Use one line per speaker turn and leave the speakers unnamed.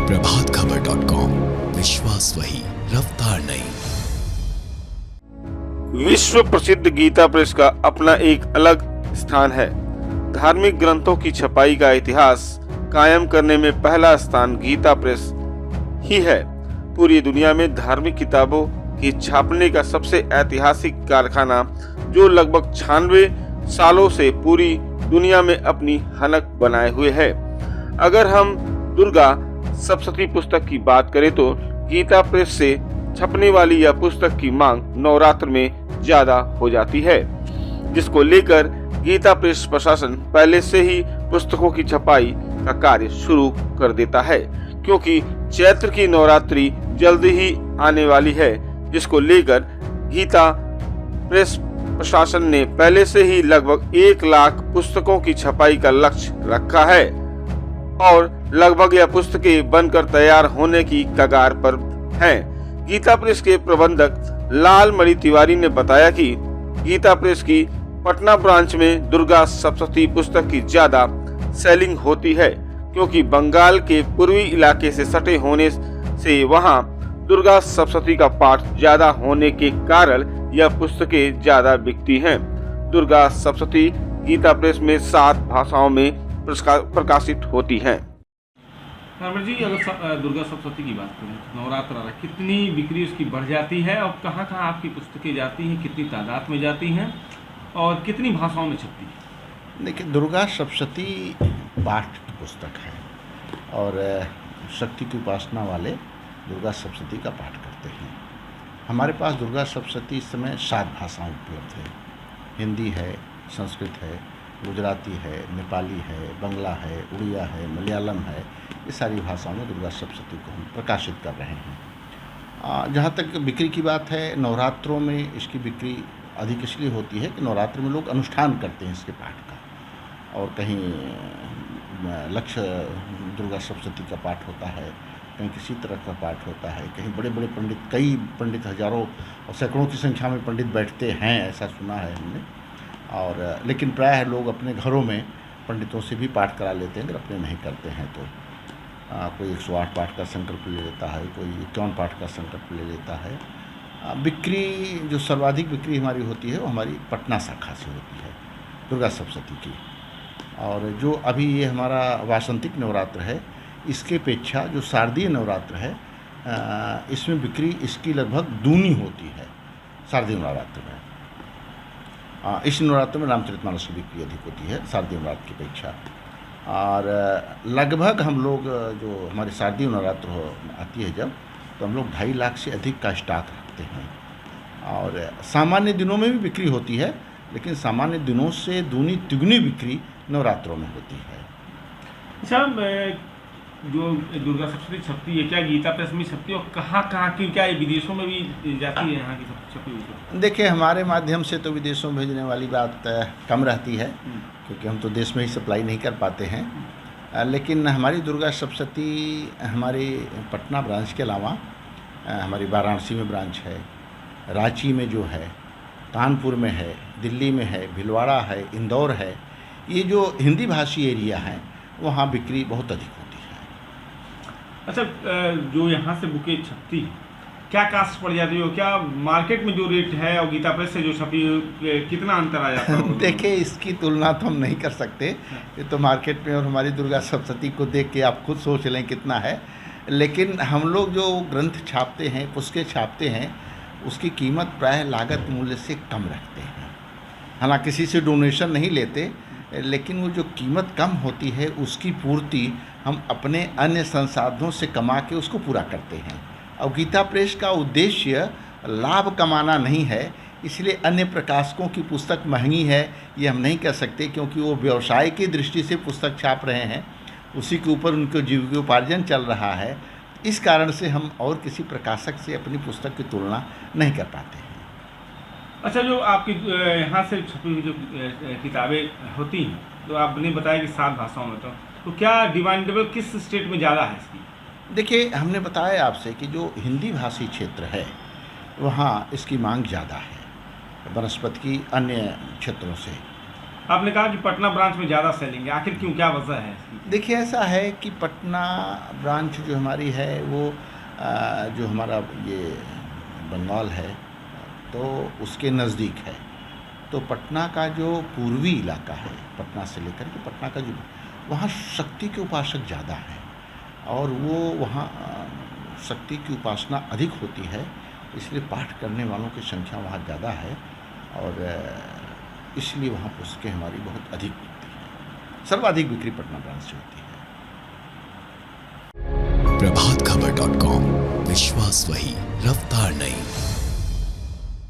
प्रभातखबर.com, विश्वास वही, रफ्तार नहीं।
विश्व प्रसिद्ध गीता प्रेस का अपना एक अलग स्थान है। धार्मिक ग्रंथों की छपाई का इतिहास कायम करने में पहला स्थान गीता प्रेस ही है। पूरी दुनिया में धार्मिक किताबों की छापने का सबसे ऐतिहासिक कारखाना, जो लगभग 96 सालों से पूरी दुनिया में अपनी हलक बनाए हुए है। अगर हम दुर्गा सप्तशती पुस्तक की बात करें तो गीता प्रेस से छपने वाली यह पुस्तक की मांग नवरात्र में ज्यादा हो जाती है, जिसको लेकर गीता प्रेस प्रशासन पहले से ही पुस्तकों की छपाई का कार्य शुरू कर देता है, क्योंकि चैत्र की नवरात्रि जल्दी ही आने वाली है, जिसको लेकर गीता प्रेस प्रशासन ने पहले से ही लगभग 1 लाख पुस्तकों की छपाई का लक्ष्य रखा है और लगभग यह पुस्तकें बनकर तैयार होने की कगार पर हैं। गीता प्रेस के प्रबंधक लालमणि तिवारी ने बताया कि गीता प्रेस की पटना ब्रांच में दुर्गा सप्तशती पुस्तक की ज्यादा सेलिंग होती है, क्योंकि बंगाल के पूर्वी इलाके से सटे होने से वहां दुर्गा सप्तशती का पाठ ज्यादा होने के कारण यह पुस्तकें ज्यादा बिकती हैं। दुर्गा सप्तशती गीता प्रेस में 7 भाषाओं में प्रकाशित होती हैं।
रामर जी, अगर दुर्गा सप्तशती की बात करें तो नवरात्र आ रहा है, कितनी बिक्री उसकी बढ़ जाती है और कहाँ कहाँ आपकी पुस्तकें जाती हैं, कितनी तादाद में जाती हैं और कितनी भाषाओं में छपती है?
देखिए, दुर्गा सप्तशती पाठ की पुस्तक है और शक्ति की उपासना वाले दुर्गा सप्तशती का पाठ करते हैं। हमारे पास दुर्गा सप्तशती इस समय 7 भाषाएं उपलब्ध है। हिंदी है, संस्कृत है, गुजराती है, नेपाली है, बंगला है, उड़िया है, मलयालम है। ये सारी भाषाओं में दुर्गा सप्तशती को हम प्रकाशित कर रहे हैं। जहाँ तक बिक्री की बात है, नवरात्रों में इसकी बिक्री अधिक इसलिए होती है कि नवरात्र में लोग अनुष्ठान करते हैं इसके पाठ का, और कहीं लक्ष्य दुर्गा सप्तशती का पाठ होता है, कहीं किसी तरह का पाठ होता है, कहीं बड़े बड़े पंडित, कई पंडित, हजारों और सैकड़ों की संख्या में पंडित बैठते हैं, ऐसा सुना है हमने। और लेकिन प्रायः लोग अपने घरों में पंडितों से भी पाठ करा लेते हैं, अगर अपने नहीं करते हैं तो। कोई 108 पाठ का संकल्प ले लेता है, कोई 51 पाठ का संकल्प ले लेता है। बिक्री, जो सर्वाधिक बिक्री हमारी होती है वो हमारी पटना शाखा से होती है दुर्गा सप्तशती की। और जो अभी ये हमारा वासंतिक नवरात्र है, इसके अपेक्षा जो शारदीय नवरात्र है, इसमें बिक्री इसकी लगभग दूनी होती है शारदीय नवरात्र में। इस नवरात्र में रामचरितमानस की बिक्री अधिक होती है शारदीय नवरात्र की अपेक्षा। और लगभग हम लोग, जो हमारे शारदीय नवरात्र आती है जब, तो हम लोग 2.5 लाख से अधिक का स्टॉक रखते हैं। और सामान्य दिनों में भी बिक्री होती है, लेकिन सामान्य दिनों से दूनी तिगुनी बिक्री नवरात्रों में होती है।
अच्छा, जो दुर्गा सप्तशती छपती है, क्या गीता प्रेस में छपती है और कहाँ कहाँ की, क्या ये विदेशों में भी जाती है यहाँ की छपी हुई?
देखिए, हमारे माध्यम से तो विदेशों में भेजने वाली बात कम रहती है, क्योंकि हम तो देश में ही सप्लाई नहीं कर पाते हैं। लेकिन हमारी दुर्गा सप्तशती हमारी पटना ब्रांच के अलावा हमारी वाराणसी में ब्रांच है, रांची में जो है, कानपुर में है, दिल्ली में है, भिलवाड़ा है, इंदौर है। ये जो हिंदी भाषी एरिया हैं वहाँ बिक्री बहुत अधिक होती है।
अच्छा, जो यहाँ से बुकें छपती है, क्या कास्ट पड़ जाती है, क्या मार्केट में जो रेट है और गीता प्रेस से जो छपी है कितना अंतर आ जाता है?
देखिए, इसकी तुलना तो हम नहीं कर सकते, ये तो मार्केट में और हमारी दुर्गा सप्तशती को देख के आप खुद सोच लें कितना है। लेकिन हम लोग जो ग्रंथ छापते हैं, पुस्तकें छापते हैं, उसकी कीमत प्रायः लागत मूल्य से कम रखते हैं। हालांकि किसी से डोनेशन नहीं लेते, लेकिन वो जो कीमत कम होती है उसकी पूर्ति हम अपने अन्य संसाधनों से कमा के उसको पूरा करते हैं। और गीता प्रेस का उद्देश्य लाभ कमाना नहीं है, इसलिए अन्य प्रकाशकों की पुस्तक महंगी है ये हम नहीं कह सकते, क्योंकि वो व्यवसाय की दृष्टि से पुस्तक छाप रहे हैं, उसी के ऊपर उनको जीविकोपार्जन चल रहा है। इस कारण से हम और किसी प्रकाशक से अपनी पुस्तक की तुलना नहीं कर पाते हैं।
अच्छा, जो आपकी यहाँ से छपी हुई जो किताबें होती हैं, तो आपने बताया कि 7 भाषाओं में, तो क्या डिमांडेबल किस स्टेट में ज़्यादा है इसकी?
देखिए, हमने बताया आपसे कि जो हिंदी भाषी क्षेत्र है वहाँ इसकी मांग ज़्यादा है बनस्पत की अन्य क्षेत्रों से।
आपने कहा कि पटना ब्रांच में ज़्यादा सेलिंग है, आखिर क्यों, क्या वजह है इसकी?
देखिए, ऐसा है कि पटना ब्रांच जो हमारी है वो जो हमारा ये बंगाल है तो उसके नज़दीक है। तो पटना का जो पूर्वी इलाका है, पटना से लेकर के पटना का जो, वहाँ शक्ति के उपासक ज़्यादा हैं और वो वहाँ शक्ति की उपासना अधिक होती है, इसलिए पाठ करने वालों की संख्या वहाँ ज़्यादा है और इसलिए वहाँ पुस्तकें हमारी बहुत अधिक बिकती हैं। सर्वाधिक बिक्री पटना ब्रांच से होती है।
प्रभातखबर.com, विश्वास वही, रफ्तार नहीं।